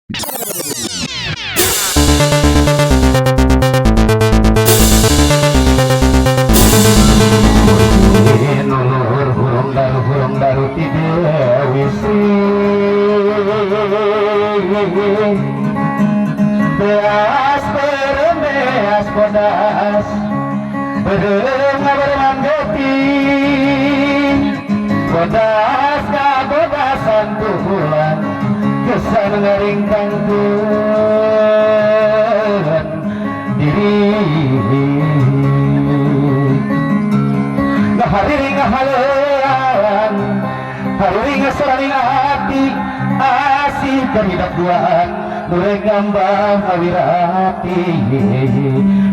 beas beremeas bodas bermanggoti bodas kabodasan tuhulan kesan ngeringkang Tuhan diri ngahari ngahalean hari ngasarani hati asih kehidup duaan nureng ngambang awirati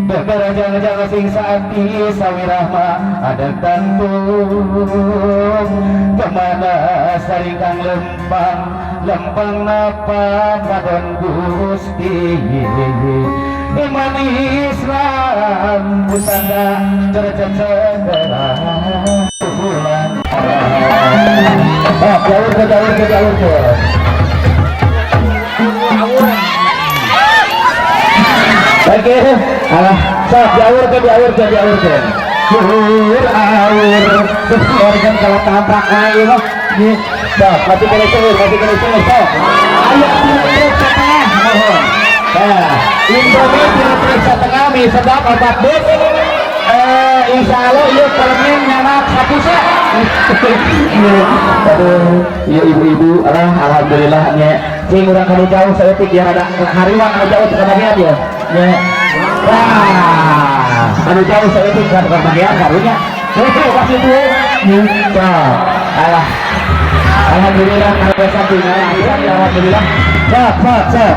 beberajang-jang sing sakti sawirahma ada tantung kemana saringkang lempang napa kadon Gusti iman Islam busana cercet-cetera bulan jalur ke Oke, alah, sok diawur ke. Jujur awur, organ kalau tampak air loh. Sok, masih kena seur, sok. Ayo periksa tengah, mohon. Nah, Indonesia periksa tengah, mi sedap 4 bus. Insya Allah, yuk kelemin nyamak sapusa. Aduh, yuk ibu-ibu, alhamdulillahnya. Sing urang kalau jauh saya pikir ada hariwan kalau jauh ke bagian ya. Wah, kalau jauh saya pikir ke bagian karunya. Kasih tuh. Alah. Alhamdulillah kalau sampingnya alhamdulillah. Cep.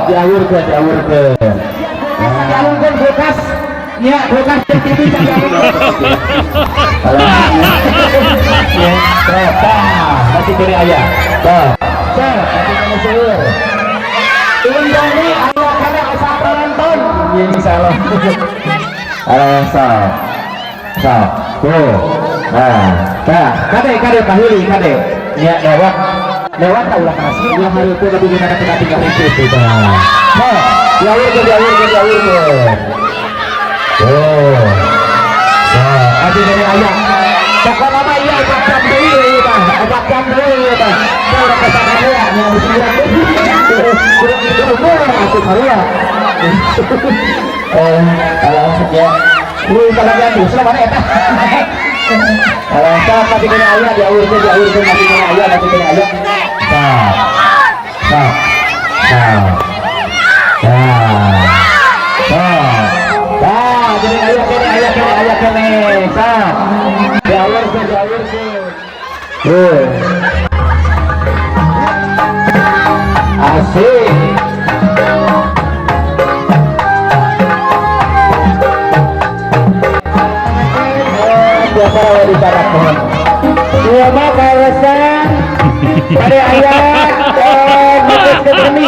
Diawur ke. Diawurkan bekas. Ya, bekas TV masih kiri ayah. Masih kena seur. Ini ayah kada asal penonton. Ini salah. Sok. Kade kahili. Ya, lewat tau lah kasih. Yang hari itu lebih gimana kita tinggal itu. Diawur ke. Aduh dari ayah. Pokok nama iya 4 jam dulu ya, 4 jam dulu ya. Kalau udah kesana ya, yang disiram dulu. Aku Maria. Kalau ya, lu kalau dia tuh selama mana ya? Kalau tak masih kena ayah diawur ke masih kena ayah. Jadi ayah kene. Diawur ke. Asik. Biasa di barat pohon. Dua mah kawasan. Ada ayah. Nukus ke kami.